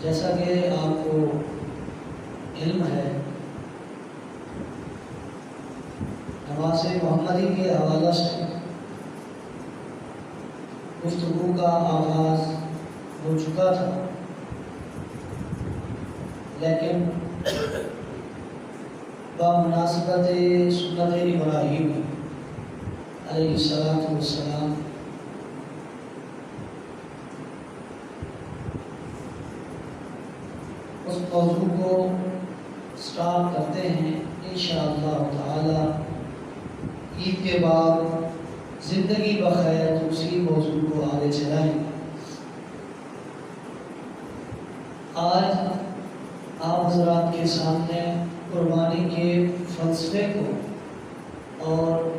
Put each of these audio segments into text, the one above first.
جیسا کہ آپ کو علم ہے، نماز محمدی کے حوالہ سے گفتگو کا آغاز ہو چکا تھا، لیکن بمناسبت سنت ابراہیم علیہ السلام اس موضوع کو سٹارٹ کرتے ہیں انشاءاللہ تعالی۔ عید کے بعد زندگی بخیر اسی موضوع کو آگے چلائیں۔ آج آپ حضرات کے سامنے قربانی کے فلسفے کو اور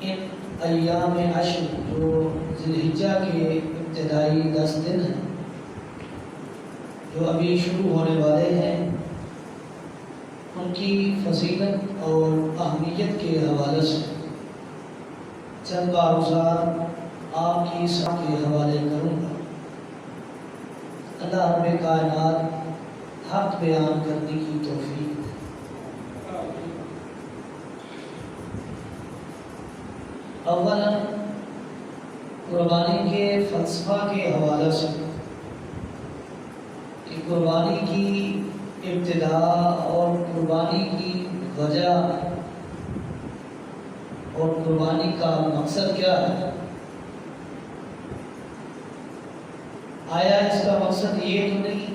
ان ایام عشر جو ذی الحجہ کے ابتدائی 10 دن ہیں جو ابھی شروع ہونے والے ہیں، ان کی فضیلت اور اہمیت کے حوالے سے چند معروضات آپ کی ساتھ کے حوالے کروں گا۔ اللہ رب کائنات حق بیان کرنے کی توفیق دے۔ اولا قربانی کے فلسفہ کے حوالے سے کہ قربانی کی ابتدا اور قربانی کی وجہ اور قربانی کا مقصد کیا ہے۔ آیا اس کا مقصد یہ تو نہیں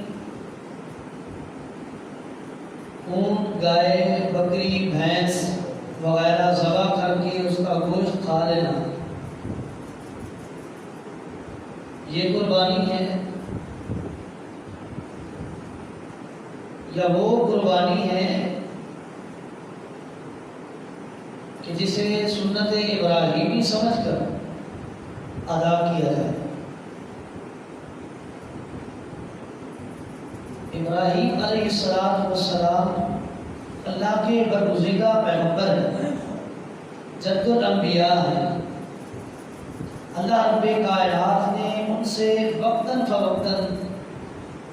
اونٹ، گائے، بکری، بھینس وغیرہ ذبح کر کے اس کا گوشت کھا لینا، یہ قربانی ہے؟ یا وہ قربانی ہے کہ جسے سنت ابراہیمی سمجھ کر ادا کیا جائے؟ ابراہیم علیہ السلام اللہ کے برگزیدہ پیغمبر ہیں، جد الانبیاء ہیں۔ اللہ رب کائنات نے ان سے وقتاً فوقتاً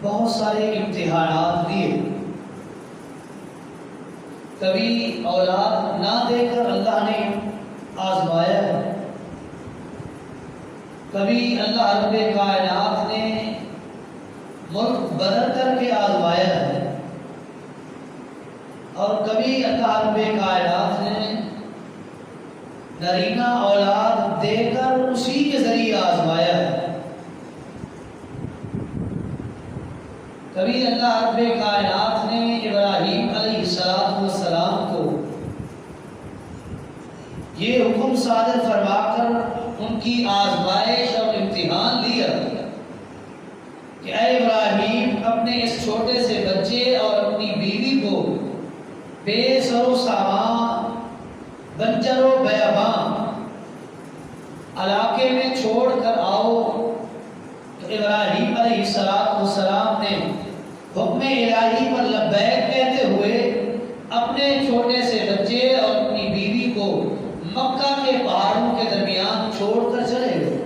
بہت سارے امتحانات لیے۔ کبھی اولاد نہ دے کر اللہ نے آزمایا ہے، کبھی اللہ رب کائنات نے ملک بدل کر کے آزمایا ہے، اور کبھی اللہ رب کائنات نے نرینہ اولاد دے کر اسی کے ذریعے آزمایا ہے۔ کبھی اللہ رب کائنات نے ابراہیم علیہ السلام کو یہ حکم صادر فرما کر ان کی آزمائش اور امتحان لیا کہ اے ابراہیم، اپنے اس چھوٹے سے بچے اور اپنی بیوی کو بے سر و سامان، بنجر و بیابان علاقے میں چھوڑ کر آؤ۔ تو ابراہیم علیہ السلام نے حکم الہی پر لبیک کہتے ہوئے اپنے چھوٹے سے بچے اور اپنی بیوی کو مکہ کے پہاڑوں کے درمیان چھوڑ کر چلے گئے۔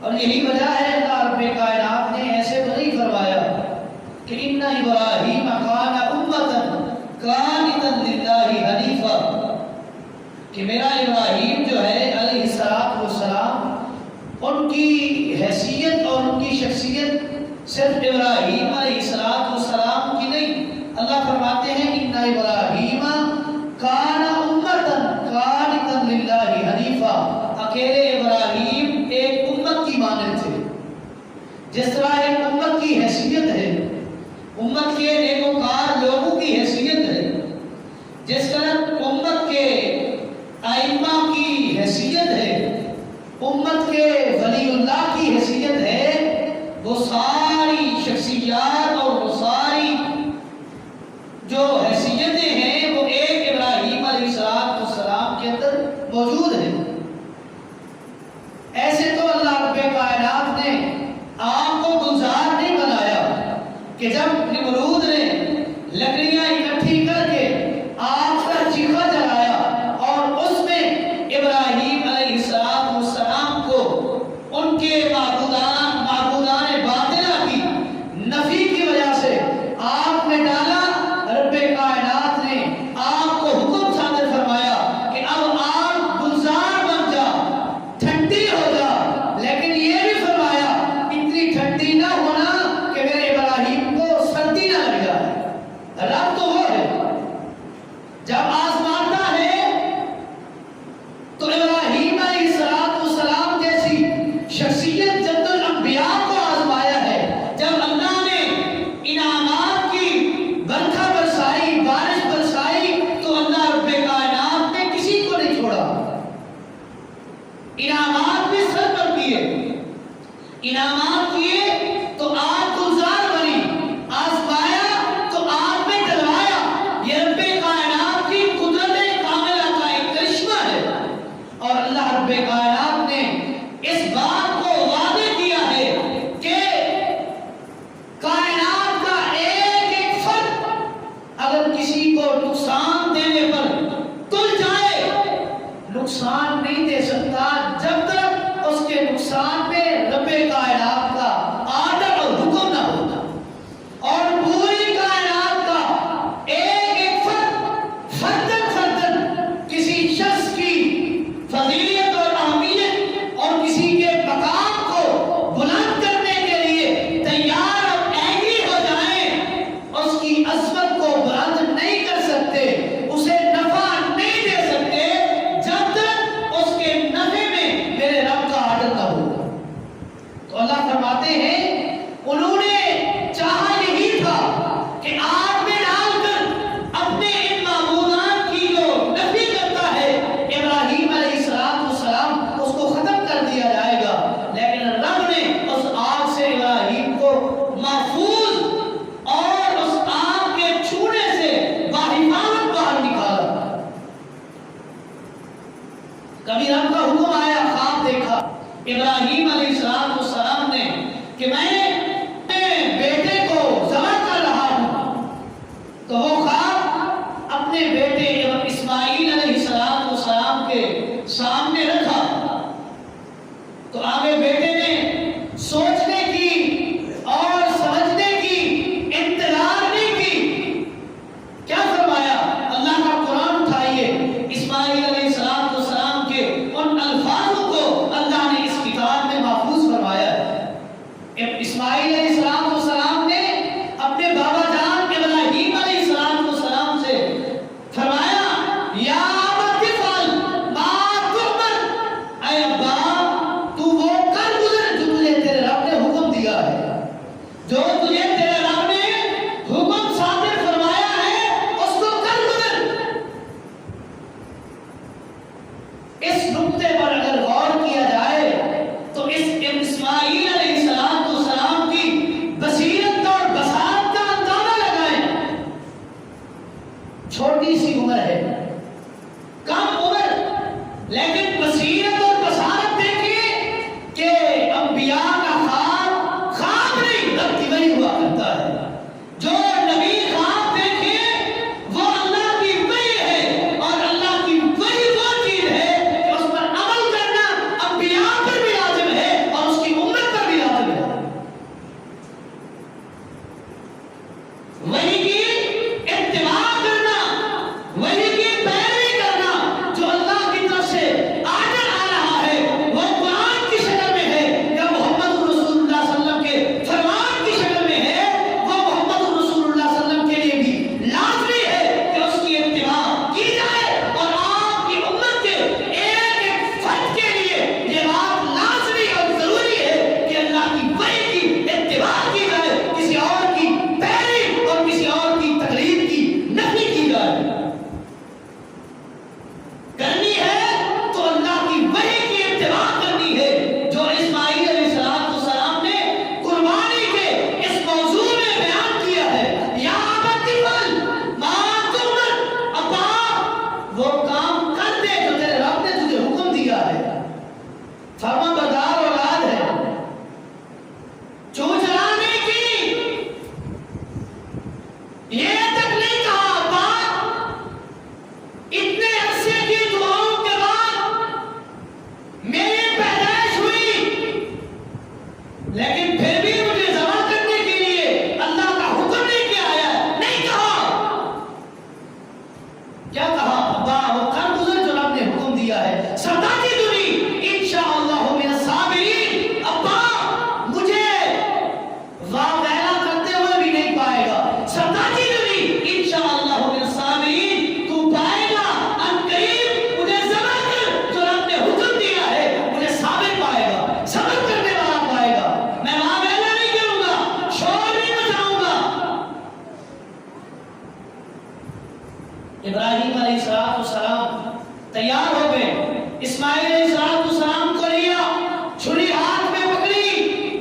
اور یہی وجہ ہے اللہ رب کائنات نے ایسے تو نہیں فرمایا کہ ان ابراہیم کان امۃ قانتا للہ حنیفا، کہ میرا ابراہیم جو ہے علیہ السلام، ان کی حیثیت اور ان کی شخصیت صرف ابراہیم علیہ السلام کی نہیں۔ اللہ فرماتے ہیں ان ابراہیم کان امۃ قانتا للہ حنیفا، اکیلے ابراہیم ایک امت کی مانند تھے۔ جس طرح ایک امت کی حیثیت ہے، امت کے نیکوکار لوگوں کی حیثیت ہے، جس طرح امت کے ائمہ کی حیثیت ہے، امت کے ولی اللہ کی حیثیت ہے، وہ ساری شخصیات اور وہ ساری جو حیثیتیں ہیں وہ ایک ابراہیم علیہ السلام کے اندر موجود ہیں۔ ایسے تو اللہ رب کائنات نے آپ کو گلزار نہیں بنایا کہ جب نمرود نے لکڑیاں اکٹھی کر کے آگ کا چیخا جلایا اور اس میں ابراہیم علیہ السلام کو ان کے انعامات کیے تو آگ گلزار بنی، آزمایا تو آگ میں ڈلوایا۔ یہ رب کائنات کی قدرت کاملہ کا ایک کرشمہ ہے، اور اللہ رب کائنات نے اس بات کو وعدے کیا ہے کہ کائنات کا ایک ایک فرد اگر کسی کو نقصان دینے پر تل جائے، نقصان نہیں دے سکتا جب تک اس کے نقصان پہ رب کائنات کا آرڈر اور حکم نہ ہوتا۔ اور پوری کائنات کا ایک ایک فرد فردن فردن کسی شخص کی فضیلت اور اہمیت اور کسی کے مقام کو بلند کرنے کے لیے تیار اور ایگری ہو جائیں، اس کی عظمت کو بلند نہیں کر سکتے، اسے نفع نہیں دے سکتے جب تک اس کے نفع میں میرے رب کا آرڈر نہ ہوگا۔ تو اللہ فرماتے ہیں انہوں نے چاہا یہی تھا کہ آگ میں ڈال کر اپنے ان معبودات کی جو نفی کرتا ہے ابراہیم علیہ السلام اس کو ختم کر دیا جائے گا، لیکن رب نے اس آگ سے ابراہیم کو محفوظ اور اس آگ کے چھونے سے باحفاظت باہر نکالا۔ کبھی رب کا حکم آیا، خواب دیکھا ابراہیم علیہ السلام نے کہ میں اپنے بیٹے کو ذبح کر رہا ہوں، تو وہ خواب اپنے بیٹے اسماعیل علیہ السلام کے سامنے رکھا، تو آگے بیٹے نے سوچنے کی اور سمجھنے کی انتظار نہیں کی۔ کیا فرمایا؟ اللہ کا قرآن اٹھائیے، اسماعیل علیہ السلام کے ان الفاظوں کو اللہ نے اس کتاب میں محفوظ فرمایا ہے۔ اسماعیل علیہ السلام نے اپنے بابا جان ابراہیم علیہ السلام سے فرمایا، یا ابت افعل ما تؤمر، اے ابا تو وہ کر گزر جو تجھے تیرے رب نے حکم دیا ہے، جو تجھے تیرے رب نے حکم صادر فرمایا ہے اس کو کر گزر۔ اس نقطے پر اگر غور کیا جائے تو اس اسماعیل علیہ السلام کی بصیرت اور بصارت کا اندازہ لگائیں۔ چھوٹی سی عمر ہے، کم عمر، لیکن بصیرت اور بصارت دیکھیے کہ انبیاء کا خواب نہیں، رب کی وحی ہوا کرتا ہے۔ جو نبی خواب دیکھے وہ اللہ کی وحی ہے، اور اللہ کی وحی وہ چیز ہے کہ اس پر عمل کرنا انبیاء پر بھی لازم ہے اور اس کی امت پر بھی لازم ہے۔ وحی کی اتباع کرنا، وحی کی پیروی کرنا، جو اللہ کی طرف سے آرڈر آ رہا ہے وہ قرآن کی شکل میں ہے یا محمد رسول اللہ صلی اللہ علیہ وسلم کے فرمان کی شکل میں ہے، وہ محمد رسول اللہ صلی اللہ علیہ وسلم کے لیے بھی لازمی ہے کہ اس کی اتباع کی جائے، اور آپ کی امت کے ایک ایک فرد کے لیے یہ بات لازمی اور ضروری ہے کہ اللہ کی وحی کی اتباع کی جائے، کسی اور کی پیروی اور کسی اور کی تقلید کی نفی کی جائے۔ کرنی ہے تو اللہ کی وحی کی اتباع کرنی ہے، جو اسماعیل علیہ السلام نے قربانی کے اس موضوع میں بیان کیا ہے۔ یا ابت افعل ما تؤمر، ابا وہ کام کر دے جو تیرے رب نے تجھے حکم دیا ہے۔ فرما بردار اولاد ہے، چونچ چلانے کی یہ تک نہیں کہا ابا، اتنے عرصے کی دعاؤں کے بعد میری پیدائش ہوئی، لیکن پھر بھی مجھے ذبح کرنے کے لیے اللہ کا حکم لے کے آیا، نہیں کہا۔ کیا کہا؟ ابا وہ کر گزر جو رب نے حکم دیا ہے۔ ستجدنی انشاءاللہ من الصابرین، ابا مجھے واویلا کرتے ہوئے بھی نہیں پائے گا۔ ستجدنی انشاءاللہ من الصابرین، تو پائے گا ان قریب مجھے ذبح کر جو رب نے حکم دیا ہے، مجھے صابر پائے گا، صبر کرنے والا پائے گا، میں واویلا نہیں کروں گا، شور نہیں مچاؤں گا۔ ابراہیم علیہ السلام تیار ہو گئے، اسماعیل علیہ السلام کو لیا، چھری ہاتھ میں پکڑی،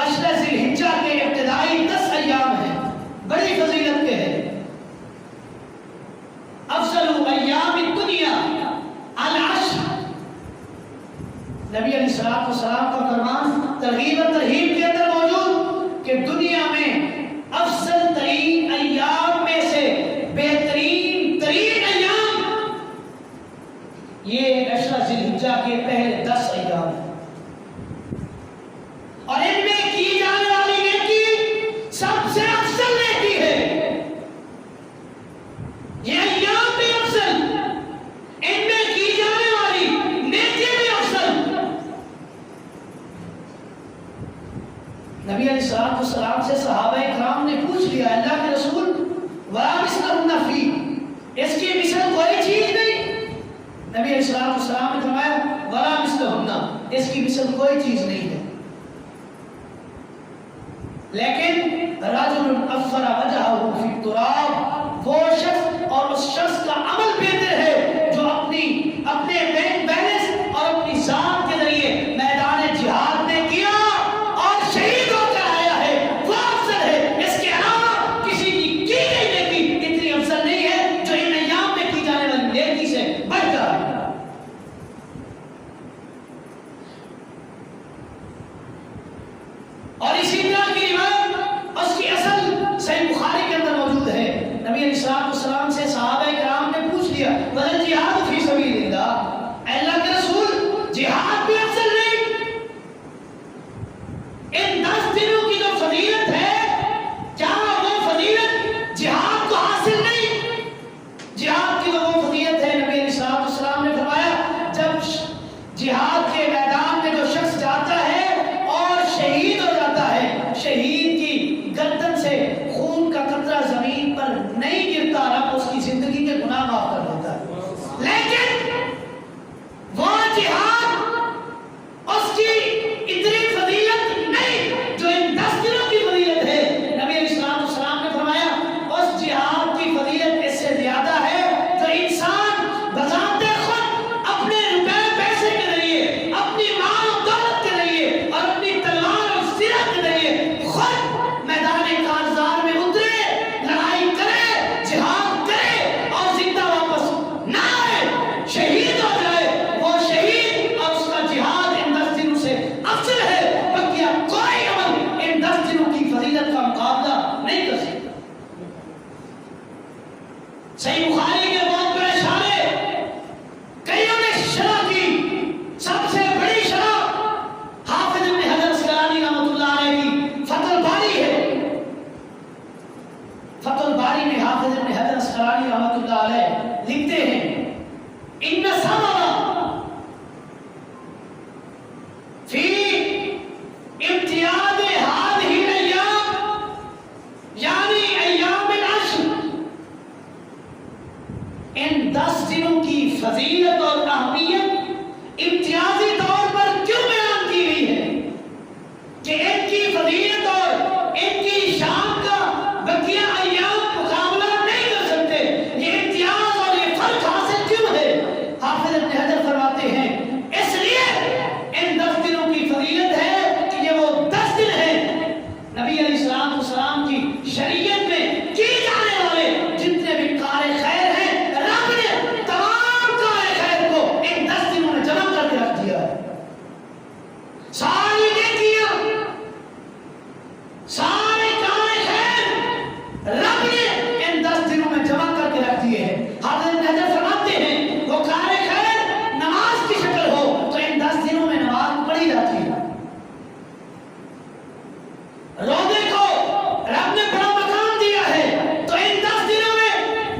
عشر ذی الحجہ کے ابتدائی 10 ایام ہیں، بڑی فضیلت کے ہیں۔ افضل ایام الدنیا العشر، نبی علیہ السلام کا فرمان ترغیب و ترہیب کے اندر موجود کہ دنیا میں افضل ترین ایام میں سے بہترین ترین ایام یہ عشر ذی الحجہ کے پہلے 10 ایام ہیں، اور ان میں کی جانے والی نیکی سب سے افضل نیکی ہے۔ یہ ایام بھی افضل، ان میں کی جانے والی نیکی بھی افضل۔ نبی علیہ السلام سے صحابہ کرام نے پوچھ لیا، اللہ کے رسول وَلَا مِثْلَهُنَّ فِي، اس کی مثل کوئی چیز نہیں؟ نبی علیہ السلام نے فرمایا وَلَا مِثْلَهُنَّ، اس کی مثل کوئی چیز نہیں ہے، لیکن رجل افر وجهه فی التراب، وہ شخص اور اس شخص کا عمل بہتر ہے جو اپنے بینک بیلنس اور اپنی ذات کے ذریعے میدان جہاد میں کیا اور شہید ہو کر آیا ہے، وہ افضل ہے۔ اس کے علاوہ کسی کی گئی نیکی اتنی افضل نہیں ہے جو ان ایام میں کی جانے والی نیکی سے بڑھ کر ہے۔ اور اسی طرح کی روایت اس کی اصل صحیح بخاری کے اندر موجود ہے۔ نبی علیہ السلام سے صحابہ کرام نے پوچھ لیا وَلَا جہاد فی سبیل اللہ، اے اللہ کے رسول جہاد بھی افضل نہیں؟ ان 10 دنوں کی جو فضیلت ہے کیا وہ فضیلت جہاد کو حاصل نہیں؟ جہاد کی وہ فضیلت ہے، نبی علیہ السلام نے فرمایا جب جہاد کے میدان میں جو شخص جاتا ہے اور شہید ہو جاتا ہے، شہید کی گردن سے خون کا قطرہ زمین پر نہیں گرتا، رب اس کی زندگی کے گناہ معاف کر دیتا ہے، لیکن وہ جہاد اس کی اتنی فضیلت نہیں جو ان 10 دنوں کی فضیلت ہے۔ نبی علیہ السلام نے فرمایا اس جہاد کی فضیلت اس سے زیادہ ہے جو انسان بذات خود اپنے روپے پیسے کے ذریعے، اپنی مال و دولت کے ذریعے اور اپنی تلوار اور سلاح کے ذریعے خود میدان کارزار میں اترے، لڑائی کرے، جہاد کرے اور زندہ واپس نہ آئے، شہید ہو جائے، وہ شہید اور اس کا جہاد ان 10 دنوں سے افضل ہے، بلکہ کوئی عمل ان 10 دنوں کی فضیلت کا مقابلہ نہیں کر سکتا۔ صحیح بخاری کے بہت بڑے شارح کئیوں نے شرح کی، سب سے بڑی شرح حافظ ابن حجر اسقلانی رحمۃ اللہ علیہ کی فتح الباری ہے۔ فتح الباری میں حافظ ابن حجر اسقلانی رحمۃ اللہ علیہ لکھتے ہیں ان سبب فی امتیاز هذه الايام یعنی ایام العشر، ان 10 دنوں کی فضیلت اور اہمیت امتیازی طور پر کیوں بیان کی گئی ہے کہ ان کی فضیلت اور ان کی شان کا بقیہ ایام مقابلہ نہیں کر سکتے، یہ امتیاز اور یہ فرق حاصل کیوں ہے؟ حافظ ابن حجر فرماتے ہیں اس لیے ان 10 دنوں کی فضیلت ہے کہ یہ وہ 10 دن ہیں نبی علیہ السلام کی شریعت میں کی جانے والے جتنے بھی کار خیر ہیں، رب نے تمام کار خیر کو ان 10 دنوں میں جمع کر کے رکھ دیا ہے۔ ساری نیکیاں، سارے کار خیر رب نے ان 10 دنوں میں جمع کر کے رکھ دیے ہیں۔ حافظ ابن حجر فرماتے ہیں وہ کار خیر نماز کی شکل ہو تو ان 10 دنوں میں نماز پڑھی جاتی ہے، روزے کو رب نے بڑا مقام دیا ہے تو ان 10 دنوں میں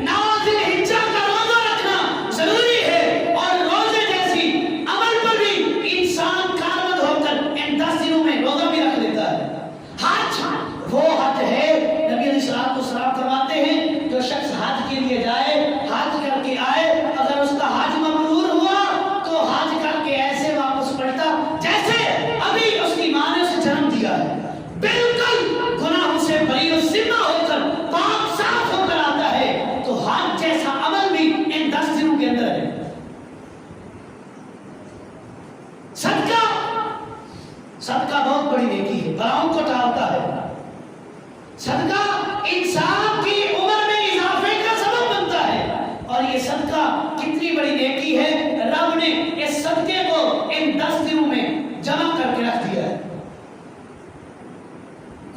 9 ذی الحجہ کا روزہ رکھنا ضروری ہے، اور روزے جیسی عمل پر بھی انسان کارمند ہو کر ان 10 دنوں میں روزہ بھی رکھ لیتا ہے۔ حج وہ حج ہے، نبی علیہ السلام فرماتے ہیں جو شخص حج کے لیے جائے، حج کر کے آئے، اگر اس کا حج مبرور ہوا تو حج کر کے ایسے واپس پلٹا جیسے ابھی اس کی ماں نے اسے جنم دیا ہے، بالکل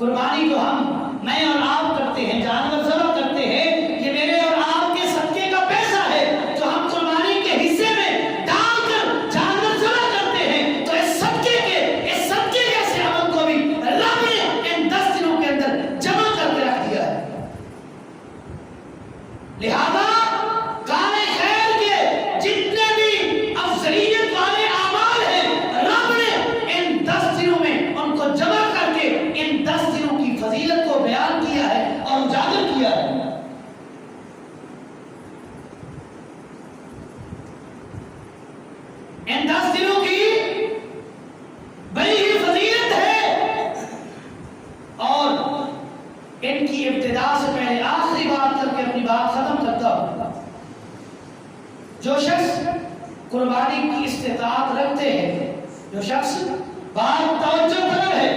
قربانی جو میں اور آپ کرتے ہیں، جانور ذبح کرتے ہیں، یہ میرے اور آپ کے صدقے کا پیسہ ہے جو ہم قربانی کے حصے میں ڈال کر جانور ذبح کرتے ہیں۔ تو اس صدقے جیسے عمل کو بھی رب نے ان 10 دنوں کے اندر جمع کر کے رکھ دیا ہے۔ لہذا کام خیر کے جتنے بھی افضلیت والے اعمال ہیں، رب نے ان 10 دنوں میں ان کو جمع کر کے ان 10 دنوں کی فضیلت کو بیان کیا ہے اور اجاگر کیا ہے۔ ان 10 دنوں کی بڑی ہی فضیلت ہے، اور ان کی ابتدا سے پہلے آخری بات کر کے اپنی بات ختم کرتا ہوں۔ جو شخص قربانی کی استطاعت رکھتے ہیں، جو شخص بات توجہ طلب ہے،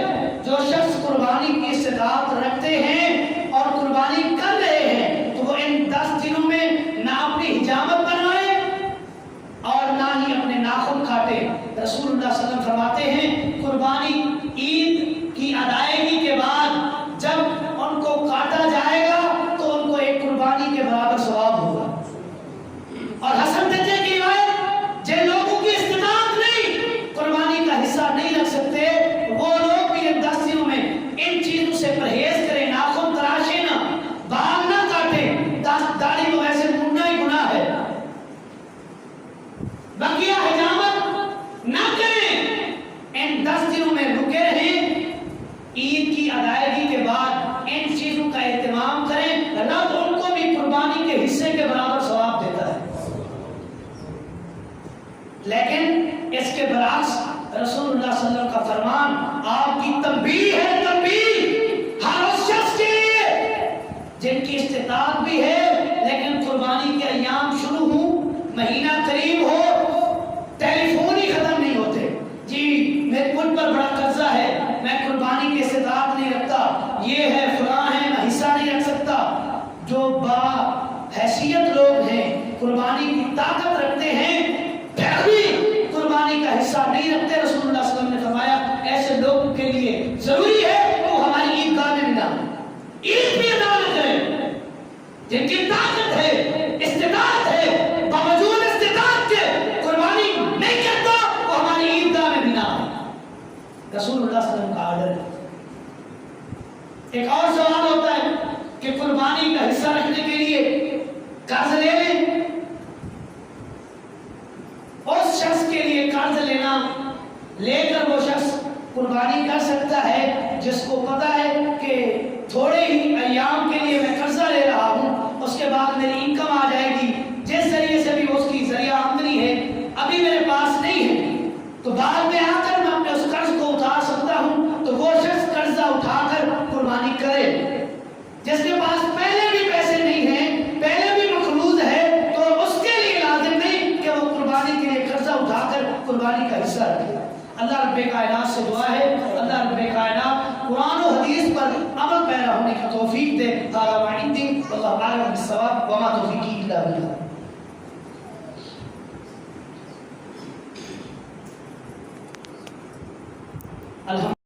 جو شخص قربانی کی استطاعت رکھتے ہیں اور قربانی کر رہے ہیں، تو وہ ان 10 دنوں میں نہ اپنی حجامت بنوائے اور نہ ہی اپنے ناخن کاٹے۔ رسول اللہ صلی اللہ علیہ وسلم فرماتے ہیں قربانی عید کی ادائیگی کے بعد جب ان کو کاٹا جائے گا تو ان کو ایک قربانی کے برابر ثواب ہوگا۔ اور حسن درجے کی روایت، جن لوگوں کی استطاعت نہیں، قربانی کا حصہ نہیں رکھ سکتے، وہ لوگ بھی ان 10 دنوں میں ان چیزوں سے پرہیز کریں، ناخن تراشیں نہ، بال نہ کاٹیں، داڑھی کو ویسے مونڈنا ہی گناہ ہے، بقیہ حجامت نہ کریں، ان 10 دنوں میں رکے رہیں، عید کی ادائیگی کے بعد ان چیزوں کا اہتمام کریں، رب ان کو بھی قربانی کے حصے کے برابر ثواب دیتا ہے۔ لیکن اس کے برعکس رسول اللہ صلی اللہ علیہ وسلم کا فرمان، آپ کی تنبیہ ہے، تنبیہ ہر اس شخص کے لیے جن کی استطاعت بھی ہے لیکن قربانی کے ایام شروع ہوں، مہینہ قریب ہو، ٹیلی فون ہی ختم نہیں ہوتے، جی میرے مجھ پر بڑا قرضہ ہے، میں قربانی کی استطاعت نہیں رکھتا، یہ ہے فلاں ہے، میں حصہ نہیں رکھ سکتا۔ جو با حیثیت لوگ ہیں، قربانی کی طاقت رکھتے ہیں، پھر بھی قربانی کا حصہ نہیں رکھتے، رسول اللہ صلی اللہ علیہ وسلم نے فرمایا ایسے لوگوں کے لیے ضروری ہے کہ وہ ہماری عیدگاہ میں ملا، عید بھی ادا نہ کریں، جن کی طاقت ہے، استطاعت ہے، باوجود استطاعت کے قربانی نہیں کرتا، وہ ہماری عیدگاہ میں ملا۔ رسول اللہ صلی اللہ علیہ وسلم کا آرڈر ہے۔ ایک اور سوال ہوتا ہے کہ قربانی کا حصہ رکھنے کے لیے قرض لے لیں، اس شخص کے لیے قرض لینا لے کر وہ شخص قربانی کر سکتا ہے جس کو پتا ہے کہ تھوڑے ہی ایام کے لیے میں قرضہ لے رہا ہوں، اس کے بعد میری انکم آ جائے گی، جس ذریعے سے بھی اس کی ذریعہ آمدنی ہے ابھی میرے پاس نہیں ہے، تو بعد میں آ کر میں اپنے اس قرض کو اتار سکتا ہوں، تو وہ شخص قرضہ اٹھا کر قربانی کرے۔ جس کے پاس پہلے بھی پیسے نہیں ہیں، پہلے بھی مقروض ہے، تو اس کے لیے لازم نہیں کہ وہ قربانی کے لیے قرضہ اٹھا کر قربانی کا حصہ رکھے۔ اللہ رب کائنات سے دعا ہے اللہ رب کائنات قرآن و حدیث پر عمل پیرا ہونے کی توفیق دے۔ هذا ما عندي والله اعلم بالصواب وما توفيقي الا بالله۔ الحمد